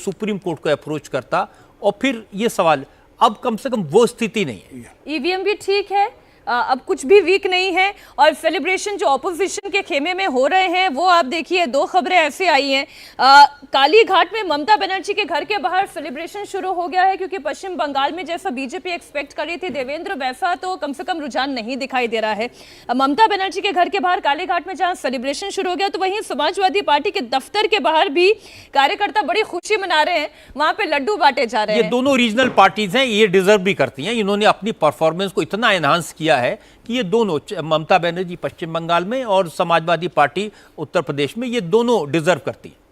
Supreme court को approach करता और फिर ये सवाल, अब कम से कम वो स्थिति नहीं है। ईवीएम भी ठीक है, अब कुछ भी वीक नहीं है, और सेलिब्रेशन जो ऑपोजिशन के खेमे में हो रहे हैं वो आप देखिए, दो खबरें ऐसे आई हैं। काली घाट में ममता बनर्जी के घर के बाहर सेलिब्रेशन शुरू हो गया है, क्योंकि पश्चिम बंगाल में जैसा बीजेपी एक्सपेक्ट कर रही थी देवेंद्र, वैसा तो कम से कम रुझान नहीं दिखाई दे रहा है। ममता बनर्जी के घर के बाहर काली घाट में जहां सेलिब्रेशन शुरू हो गया, तो वहीं समाजवादी पार्टी के दफ्तर के बाहर भी कार्यकर्ता बड़ी खुशी मना रहे हैं, वहां पे लड्डू बांटे जा रहे हैं। ये दोनों रीजनल पार्टीज हैं, ये डिजर्व भी करती हैं। इन्होंने अपनी परफॉर्मेंस को इतना एनहांस किया है कि ये दोनों, ममता बनर्जी पश्चिम बंगाल में और समाजवादी पार्टी उत्तर प्रदेश में, ये दोनों डिजर्व करती है।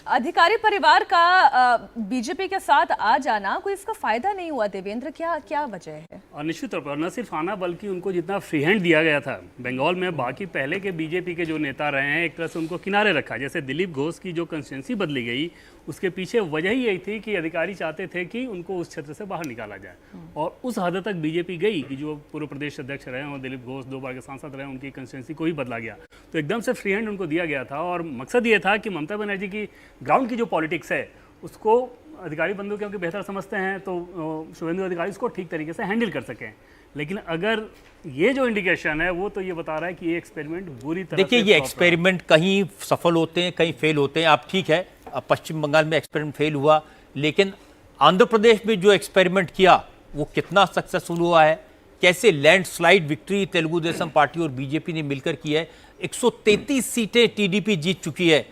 अधिकारी परिवार का बीजेपी के साथ आ जाना, कोई इसका फायदा नहीं हुआ देवेंद्र, क्या क्या वजह है? और निश्चित तौर पर न सिर्फ आना, बल्कि उनको जितना फ्री हैंड दिया गया था बंगाल में, बाकी पहले के बीजेपी के जो नेता रहे हैं एक तरह से उनको किनारे रखा। जैसे दिलीप घोष की जो कंस्टिट्यूंसी बदली गई, उसके पीछे वजह ही यही थी कि अधिकारी चाहते थे कि उनको उस क्षेत्र से बाहर निकाला जाए, और उस हद तक बीजेपी गई कि जो पूर्व प्रदेश अध्यक्ष रहे और दिलीप घोष 2 बार के सांसद रहे, उनकी कंस्टिट्यूंसी को ही बदला गया। तो एकदम से फ्री हैंड उनको दिया गया था, और मकसद ये था कि ममता बनर्जी की ग्राउंड की जो पॉलिटिक्स है उसको अधिकारी बंधु क्योंकि बेहतर समझते हैं, तो शुभेंदु अधिकारी इसको ठीक तरीके से हैंडल कर सकें। लेकिन अगर ये जो इंडिकेशन है वो तो ये बता रहा है कि ये एक्सपेरिमेंट बुरी तरह, देखिए ये एक्सपेरिमेंट कहीं सफल होते हैं, कहीं फेल होते हैं। आप ठीक है, अब पश्चिम बंगाल में एक्सपेरिमेंट फेल हुआ, लेकिन आंध्र प्रदेश में जो एक्सपेरिमेंट किया वो कितना सक्सेसफुल हुआ है, कैसे landslide victory Telugu Desam party और बीजेपी ने मिलकर की है। 133 सीटें टीडीपी जीत चुकी है।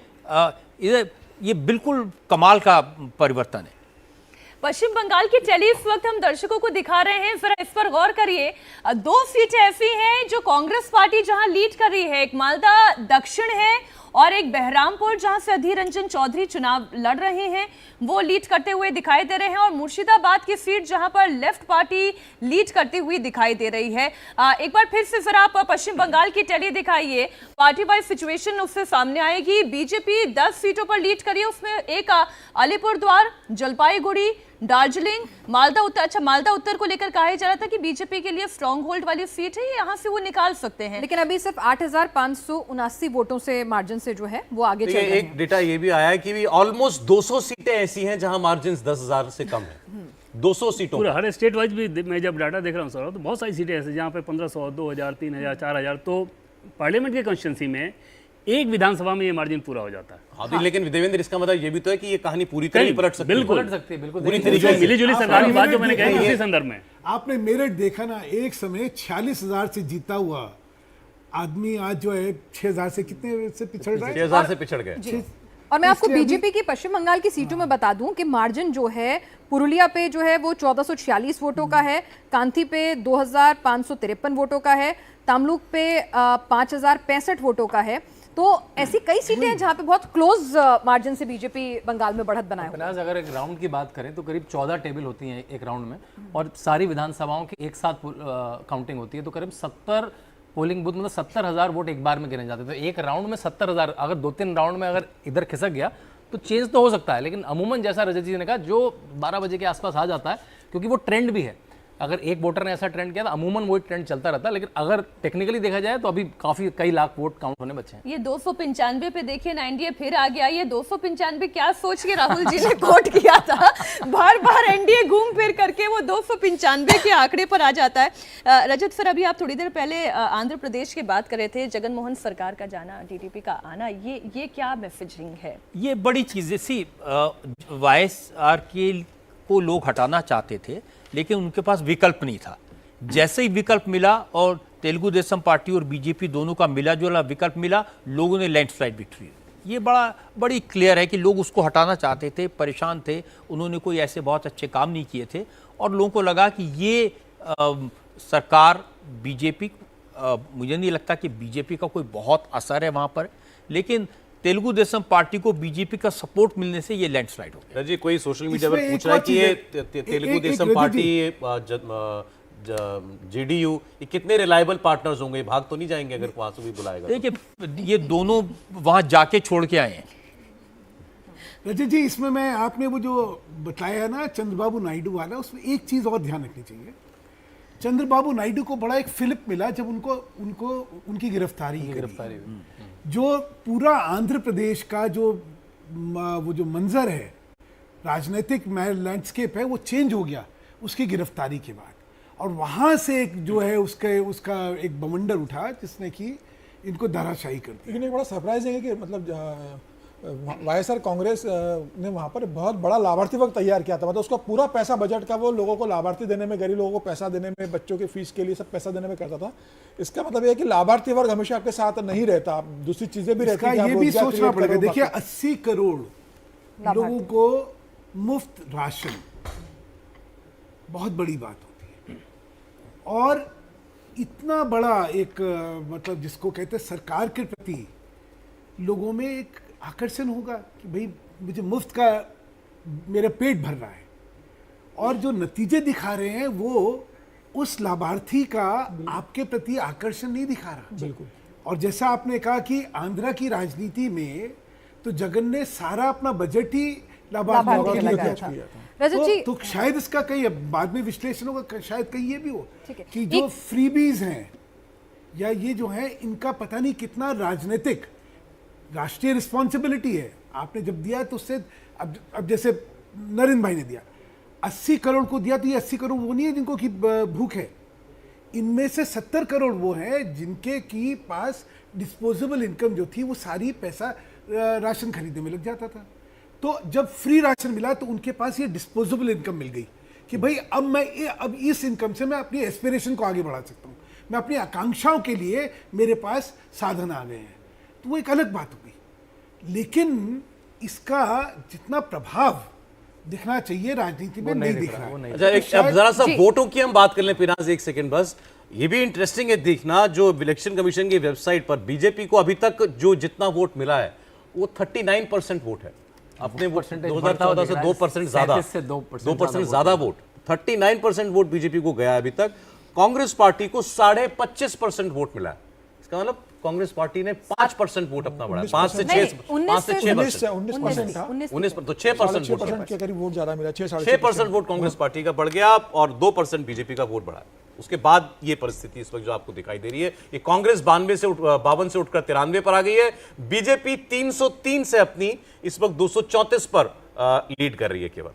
ये बिल्कुल कमाल का परिवर्तन है। पश्चिम बंगाल की टैली इस वक्त हम दर्शकों को दिखा रहे हैं, जरा इस पर गौर करिए। 2 सीटें ऐसी हैं जो कांग्रेस पार्टी जहां लीड कर रही है, एक मालदा दक्षिण है और एक बहरामपुर जहां से अधीर रंजन चौधरी चुनाव लड़ रहे हैं, वो लीड करते हुए दिखाई दे रहे हैं, और मुर्शिदाबाद की सीट जहां पर लेफ्ट पार्टी लीड करती हुई दिखाई दे रही है। एक बार फिर से जरा आप पश्चिम बंगाल की टैली दिखाइए, पार्टी वाइज सिचुएशन उससे सामने आएगी। बीजेपी 10 सीटों पर लीड करी है, उसमें एक अलीपुरद्वार, जलपाईगुड़ी, दार्जिलिंग, मालदा उत्तर। अच्छा, मालदा उत्तर को लेकर कहा जा रहा था कि बीजेपी के लिए स्ट्रॉन्ग होल्ड वाली सीट है, यहाँ से वो निकाल सकते हैं, लेकिन अभी सिर्फ 8,579 वोटों से मार्जिन से जो है वो आगे चल रहे हैं। एक डेटा ये भी आया है कि ऑलमोस्ट 200 सीटें ऐसी हैं जहां मार्जिन 10,000 से कम है। 200 सीटों पूरा हर स्टेट वाइज भी मैं जब डाटा देख रहा हूँ सर, तो बहुत सारी सीटें ऐसी जहाँ पे 1500, 2000, 3000, 4000, तो पार्लियामेंट के कॉन्स्टिट्यूंसी में एक विधानसभा में ये मार्जिन पूरा हो जाता है। हाँ, लेकिन देवेंद्र इसका मतलब ये भी तो है कि ये कहानी पूरी तरह पलट सकती है। बिल्कुल पलट सकती है, बिल्कुल पूरी तरीके से मिली-जुली सरकार की बात जो मैंने कही उसी संदर्भ में। आपने मेरठ देखा ना, एक समय 46,000 से जीता हुआ आदमी आज जो है 6,000 से कितने से पिछड़ रहा है, 6,000 से पिछड़ गए। और मैं आपको बीजेपी की पश्चिम बंगाल की सीटों में बता दूं कि मार्जिन जो है पुरुलिया पे जो है वो 1446 वोटों का है, कांथी पे 2,553 वोटों का है, तमलुक पे 5,065 वोटों का है। तो ऐसी कई सीटें हैं जहां पे बहुत क्लोज मार्जिन से बीजेपी बंगाल में बढ़त बनाए हुए। अगर एक राउंड की बात करें तो करीब 14 टेबल होती हैं एक राउंड में, और सारी विधानसभाओं की एक साथ काउंटिंग होती है, तो करीब 70 पोलिंग बूथ, मतलब 70,000 वोट एक बार में गिने जाते हैं। तो एक राउंड में 70,000, अगर 2-3 राउंड में अगर इधर खिसक गया तो चेंज तो हो सकता है, लेकिन अमूमन जैसा रजत जी ने कहा, जो 12 बजे के आसपास आ जाता है, क्योंकि वो ट्रेंड भी है। अगर एक वोटर ने ऐसा ट्रेंड किया तो अमूमन वो ट्रेंड चलता रहता है, लेकिन अगर टेक्निकली देखा जाए तो अभी काफी कई लाख वोट काउंट होने बचे हैं। ये 295 पे देखिए ना, एनडीए फिर आ गया। ये 295 क्या सोच के राहुल जी ने कोट किया था, बार बार एनडीए घूम फिर करके वो 295 के आंकड़े पर आ जाता है। रजत सर, अभी आप थोड़ी देर पहले आंध्र प्रदेश की बात कर रहे थे, जगन मोहन सरकार का जाना, टीडीपी का आना, ये क्या मैसेजिंग है? ये बड़ी चीज़ सी, वाईएसआर को लोग हटाना चाहते थे, लेकिन उनके पास विकल्प नहीं था। जैसे ही विकल्प मिला और तेलुगु देशम पार्टी और बीजेपी दोनों का मिला जुला विकल्प मिला, लोगों ने लैंडस्लाइड विक्ट्री। ये बड़ी क्लियर है कि लोग उसको हटाना चाहते थे, परेशान थे, उन्होंने कोई ऐसे बहुत अच्छे काम नहीं किए थे, और लोगों को लगा कि ये सरकार बीजेपी, मुझे नहीं लगता कि बीजेपी का कोई बहुत असर है वहाँ पर, लेकिन तेलुगु देशम पार्टी को बीजेपी का सपोर्ट मिलने से ये लैंडस्लाइड हो गया। जी, कोई सोशल मीडिया पर पूछ रहा है कि ये तेलुगु देशम पार्टी, जेडीयू, ये कितने रिलायबल पार्टनर्स होंगे, भाग तो नहीं जाएंगे अगर वहां से भी बुलाएगा? देखिए, ये दोनों वहां जाके छोड़ के आए हैं। रजत जी, इसमें मैं, आपने वो जो बताया ना चंद्रबाबू नायडू वाला, उसमें एक चीज और ध्यान रखनी चाहिए। चंद्रबाबू नायडू को बड़ा एक फिलिप मिला जब उनकी गिरफ्तारी हुई। जो पूरा आंध्र प्रदेश का वो जो मंजर है, राजनीतिक लैंडस्केप है वो चेंज हो गया उसकी गिरफ्तारी के बाद, और वहां से एक जो है उसका एक बवंडर उठा जिसने कि इनको धराशायी कर दिया। लेकिन एक बड़ा सरप्राइजिंग है कि मतलब वाईएसआर कांग्रेस ने वहाँ पर बहुत बड़ा लाभार्थी वर्ग तैयार किया था, मतलब उसका पूरा पैसा बजट का वो लोगों को लाभार्थी देने में, गरीब लोगों को पैसा देने में, बच्चों के फीस के लिए सब पैसा देने में करता था। इसका मतलब ये है कि लाभार्थी वर्ग हमेशा आपके साथ नहीं रहता, आप दूसरी चीजें भी रहती हैं। ये भी सोचना पड़ेगा। देखिए 80 करोड़ लोगों को मुफ्त राशन बहुत बड़ी बात होती है, और इतना बड़ा एक मतलब जिसको कहते हैं सरकार के प्रति लोगों में एक आकर्षण होगा कि भाई मुझे मुफ्त का मेरा पेट भर रहा है, और जो नतीजे दिखा रहे हैं वो उस लाभार्थी का आपके प्रति आकर्षण नहीं दिखा रहा। बिल्कुल। और जैसा आपने कहा कि आंध्रा की राजनीति में तो जगन ने सारा अपना बजट ही लाभार्थियों के लिए लगाया खर्च था। किया था। रजत जी, तो शायद इसका कहीं बाद में विश्लेषण होगा, शायद कहीं ये भी हो ठीक है। कि जो फ्रीबीज हैं या ये जो है इनका पता नहीं कितना राजनीतिक राष्ट्रीय रिस्पॉन्सिबिलिटी है। आपने जब दिया तो उससे अब जैसे नरेंद्र भाई ने दिया 80 करोड़ को दिया, तो ये 80 करोड़ वो नहीं है जिनको की भूख है, इनमें से 70 करोड़ वो हैं जिनके की पास डिस्पोजेबल इनकम जो थी वो सारी पैसा राशन खरीदने में लग जाता था। तो जब फ्री राशन मिला तो उनके पास ये डिस्पोजेबल इनकम मिल गई कि भाई अब इस इनकम से मैं अपनी एस्पिरेशन को आगे बढ़ा सकता हूँ, मैं अपनी आकांक्षाओं के लिए मेरे पास साधन आ गए हैं, तो वो एक अलग बात हो गई। लेकिन इसका जितना प्रभाव दिखना चाहिए राजनीति में नहीं दिख रहा है। अच्छा, एक अब जरा सा वोटों की हम बात कर लें पिनाज, एक सेकंड बस। ये भी इंटरेस्टिंग है देखना, जो इलेक्शन कमीशन की वेबसाइट पर बीजेपी को अभी तक जो जितना वोट मिला है वो 39% वोट है। अपने वोट 2014 से 2% ज्यादा, 2% ज्यादा वोट, 39% वोट बीजेपी को गया अभी तक। कांग्रेस पार्टी को 25% वोट मिला है। इसका मतलब कांग्रेस पार्टी ने 5% वोट अपना बढ़ाया, 5 से 6%, 19% था, 19 पर तो 6% के करीब वोट ज्यादा मिला, 6% वोट कांग्रेस पार्टी का बढ़ गया और 2% बीजेपी का वोट बढ़ा। उसके बाद ये परिस्थिति इस वक्त जो आपको दिखाई दे रही है, ये कांग्रेस 52 से उठकर 93 पर आ गई है। बीजेपी 303 से अपनी इस वक्त 234 पर लीड कर रही है केवल।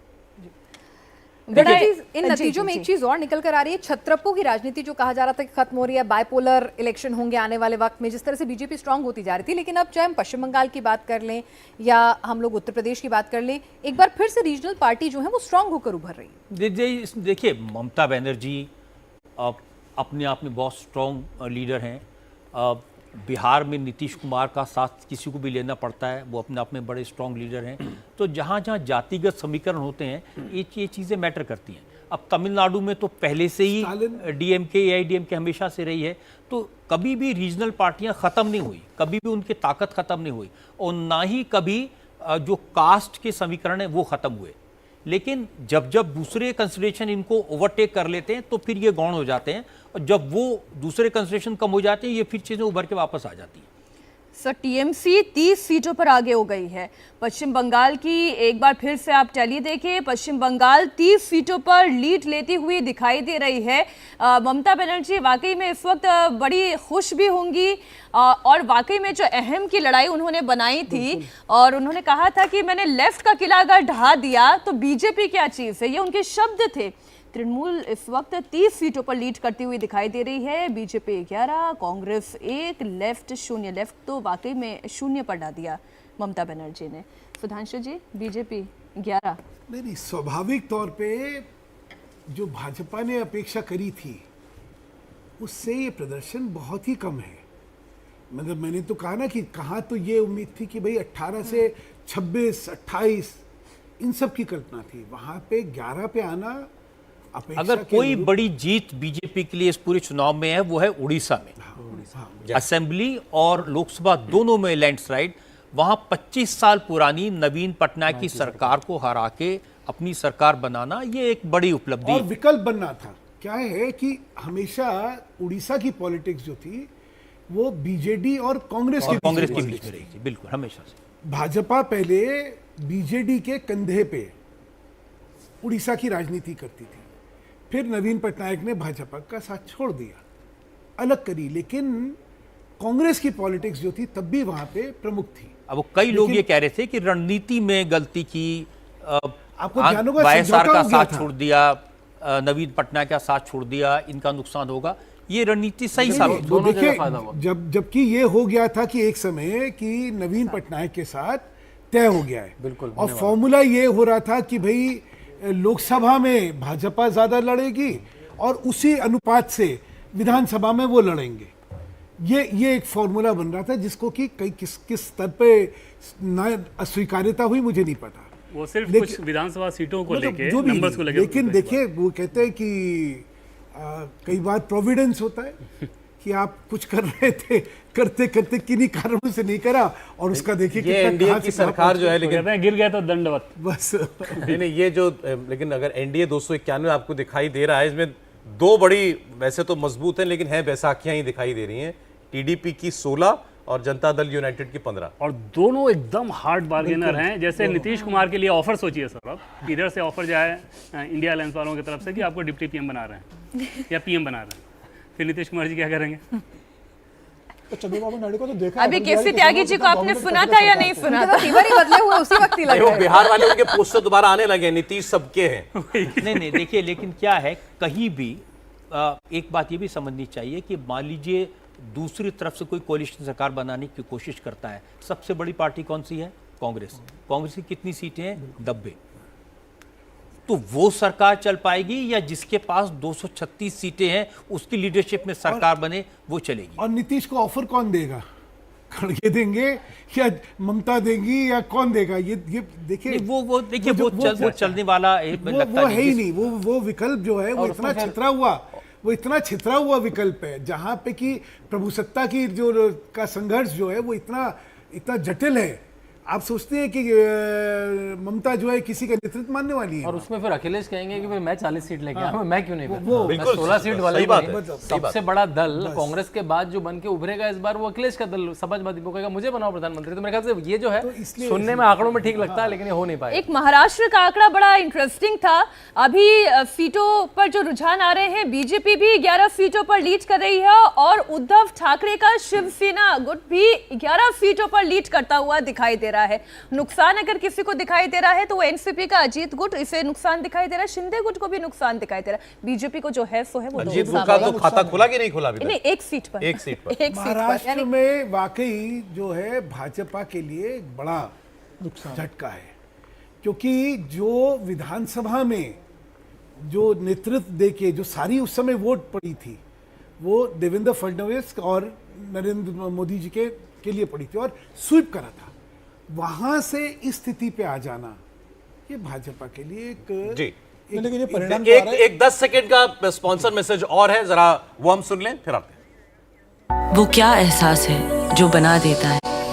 इन नतीजों में एक चीज और निकल कर आ रही है, छत्रप्पू की राजनीति जो कहा जा रहा था कि खत्म हो रही है, बाइपोलर इलेक्शन होंगे आने वाले वक्त में, जिस तरह से बीजेपी स्ट्रांग होती जा रही थी। लेकिन अब चाहे हम पश्चिम बंगाल की बात कर लें या हम लोग उत्तर प्रदेश की बात कर लें, एक बार फिर से रीजनल पार्टी जो है वो स्ट्रांग होकर उभर रही है। देखिए ममता बनर्जी अपने आप में बहुत स्ट्रॉन्ग लीडर हैं। बिहार में नीतीश कुमार का साथ किसी को भी लेना पड़ता है, वो अपने आप में बड़े स्ट्रॉन्ग लीडर हैं। तो जहाँ जहाँ जातिगत समीकरण होते हैं ये चीज़ें मैटर करती हैं। अब तमिलनाडु में तो पहले से ही डीएमके एआईडीएमके हमेशा से रही है, तो कभी भी रीजनल पार्टियां ख़त्म नहीं हुई, कभी भी उनकी ताकत ख़त्म नहीं हुई, और ना ही कभी जो कास्ट के समीकरण हैं वो ख़त्म हुए। लेकिन जब जब दूसरे कंसिडरेशन इनको ओवरटेक कर लेते हैं तो फिर ये गौण हो जाते हैं, और जब वो दूसरे कंसिडरेशन कम हो जाते हैं ये फिर चीज़ें उभर के वापस आ जाती हैं। सर टीएमसी 30 सीटों पर आगे हो गई है। पश्चिम बंगाल की एक बार फिर से आप टैली देखें, पश्चिम बंगाल 30 सीटों पर लीड लेती हुई दिखाई दे रही है। ममता बनर्जी वाकई में इस वक्त बड़ी खुश भी होंगी, और वाकई में जो अहम की लड़ाई उन्होंने बनाई थी और उन्होंने कहा था कि मैंने लेफ्ट का किला अगर ढहा दिया तो बीजेपी क्या चीज़ है, ये उनके शब्द थे। तृणमूल इस वक्त 30 सीटों पर लीड करती हुई दिखाई दे रही है, बीजेपी 11, कांग्रेस 1, लेफ्ट 0। लेफ्ट तो वाकई में 0 पर डाल दिया ममता बनर्जी ने। सुधांशु जी, बीजेपी 11। नहीं, स्वाभाविक तौर पे जो भाजपा ने अपेक्षा करी थी उससे ये प्रदर्शन बहुत ही कम है। मतलब मैंने तो कहा ना कि कहाँ तो ये उम्मीद थी कि भाई 18 से 26, 28 इन सब की कल्पना थी, वहां पे 11 पे आना। अगर कोई बड़ी जीत बीजेपी के लिए इस पूरे चुनाव में है वो है उड़ीसा में। असेंबली और लोकसभा दोनों में लैंडस्लाइड। वहां 25 साल पुरानी नवीन पटनायक की सरकार को हरा के अपनी सरकार बनाना, ये एक बड़ी उपलब्धि और विकल्प बनना था। क्या है कि हमेशा उड़ीसा की पॉलिटिक्स जो थी वो बीजेडी और कांग्रेस के बीच में रही थी, बिल्कुल हमेशा से। भाजपा पहले बीजेडी के कंधे पे उड़ीसा की राजनीति करती थी, फिर नवीन पटनायक ने भाजपा का साथ छोड़ दिया, अलग करी, लेकिन कांग्रेस की पॉलिटिक्स जो थी तब भी वहां पे प्रमुख थी। अब कई लोग ये कह रहे थे कि रणनीति में गलती की, आपको ध्यान होगा वाईएसआर समझौता का हो गया साथ था। छोड़ दिया, नवीन पटनायक का साथ छोड़ दिया, इनका नुकसान होगा, ये रणनीति सही साबित वो दोनों देखिए, जगह फायदा हुआ। जबकि ये हो गया था कि एक समय कि नवीन पटनायक के साथ तय हो गया है, बिल्कुल, और फॉर्मूला ये हो रहा था कि भाई लोकसभा में भाजपा ज्यादा लड़ेगी और उसी अनुपात से विधानसभा में वो लड़ेंगे। ये एक फॉर्मूला बन रहा था जिसको कि कई किस स्तर पे ना अस्वीकार्यता हुई मुझे नहीं पता। वो सिर्फ लेकिन- कुछ विधानसभा सीटों को मतलब लेके, जो भी नंबर्स को नहीं, लेके, लेकिन देखिए वो कहते हैं कि कई बार प्रोविडेंस होता है कि आप कुछ कर रहे थे, करते करते किन्हीं कारणों से नहीं करा और उसका देखिए ये कितना एनडीए कहाँ की से कहाँ सरकार जो है, तो लेकिन कहते हैं गिर गया तो दंडवत। बस नहीं ये जो लेकिन अगर एनडीए 291 आपको दिखाई दे रहा है, इसमें दो बड़ी वैसे तो मजबूत हैं लेकिन हैं बैसाखियां ही दिखाई दे रही हैं। टीडीपी की 16 और जनता दल यूनाइटेड की 15। और दोनों एकदम हार्ड बार्गेनर हैं। जैसे नीतीश कुमार के लिए ऑफर सोचिए सर, अब इधर से ऑफर जाए इंडिया अलायंस वालों की तरफ से कि आपको डिप्टी पीएम बना रहे हैं या पीएम बना रहे हैं, फिर नीतीश कुमार जी क्या करेंगे? तो चंद्रबाबू नायडू को तो देखा अभी है, केसी बिहार के त्यागी जी चुनाव को में आपने कितना सुना dominate था या करके नहीं रखा सुना उनके था? तो फीवर ही बदले हुए उसी वक्त ही लग वो गए। बिहार वाले उनके पोस्टर दोबारा आने लगे, नीतीश सबके हैं। नहीं देखिए, लेकिन क्या है, कहीं भी एक बात ये भी समझनी चाहिए कि मान लीजिए दूसरी तरफ से कोई कोalition सरकार बनाने की कोशिश करता है, सबसे बड़ी पार्टी कौन सी है? कांग्रेस। कांग्रेस की कितनी सीटें हैं? 90। तो वो सरकार चल पाएगी या जिसके पास 236 सीटें हैं उसकी लीडरशिप में सरकार बने वो चलेगी? और नीतीश को ऑफर कौन देगा? खड़गे देंगे या ममता देंगी या कौन देगा? ये देखिए, नहीं, वो देखिए वो चलने वाला लगता वो है ही जिस- नहीं। वो विकल्प जो है वो और इतना उसमें फिर- छितरा हुआ विकल्प है जहां पे कि प्रभुसत्ता की जो का संघर्ष जो है वो इतना जटिल है। आप सोचते हैं कि ममता जो है किसी का नेतृत्व मानने वाली है? और उसमें फिर अखिलेश कहेंगे कि भाई मैं 40 सीट लेके आया हूं, मैं क्यों नहीं वो- मैं बिल्कुल 16 सीट वाले सही बात नहीं। है, सही बात सबसे बड़ा दल कांग्रेस के बाद जो बन के उभरेगा इस बार वो अखिलेश का दल, समाजवादी वो कहेगा मुझे बनाओ प्रधानमंत्री। तो मेरे ख्याल से ये जो है इसलिए- सुनने में आंकड़ों में ठीक लगता है लेकिन ये हो नहीं पाएगा। एक महाराष्ट्र का आंकड़ा बड़ा इंटरेस्टिंग था। अभी सीटों पर जो रुझान आ रहे हैं, बीजेपी भी 11 सीटों पर लीड कर रही है और उद्धव ठाकरे का शिवसेना गुट भी 11 सीटों पर लीड करता हुआ दिखाई दे रहा है। नुकसान अगर किसी को दिखाई दे रहा है तो वो एनसीपी का अजीत गुट, इसे नुकसान दिखाई दे रहा है, शिंदे गुट को भी नुकसान दिखाई दे रहा है। बीजेपी को जो है सो है वो अजीत नुकसान का है। तो खाता खुला कि नहीं खुला अभी नहीं, तक? एक सीट पर, एक सीट पर। एक सीट पर। महाराष्ट्र में वाकई जो है भाजपा के लिए एक बड़ा झटका है, क्योंकि जो विधानसभा में जो नेतृत्व देके जो सारी उस समय वोट पड़ी थी वो देवेंद्र फडणवीस और नरेंद्र मोदी जी के लिए पड़ी थी और स्वीप करा था। वहां से इस स्थिति पे आ जाना ये भाजपा के लिए एक जी लेकिन ये परिणाम जो आ रहा है, एक 10 सेकंड का स्पॉन्सर मैसेज और है, जरा वो हम सुन लें फिर आते हैं। वो क्या एहसास है जो बना देता है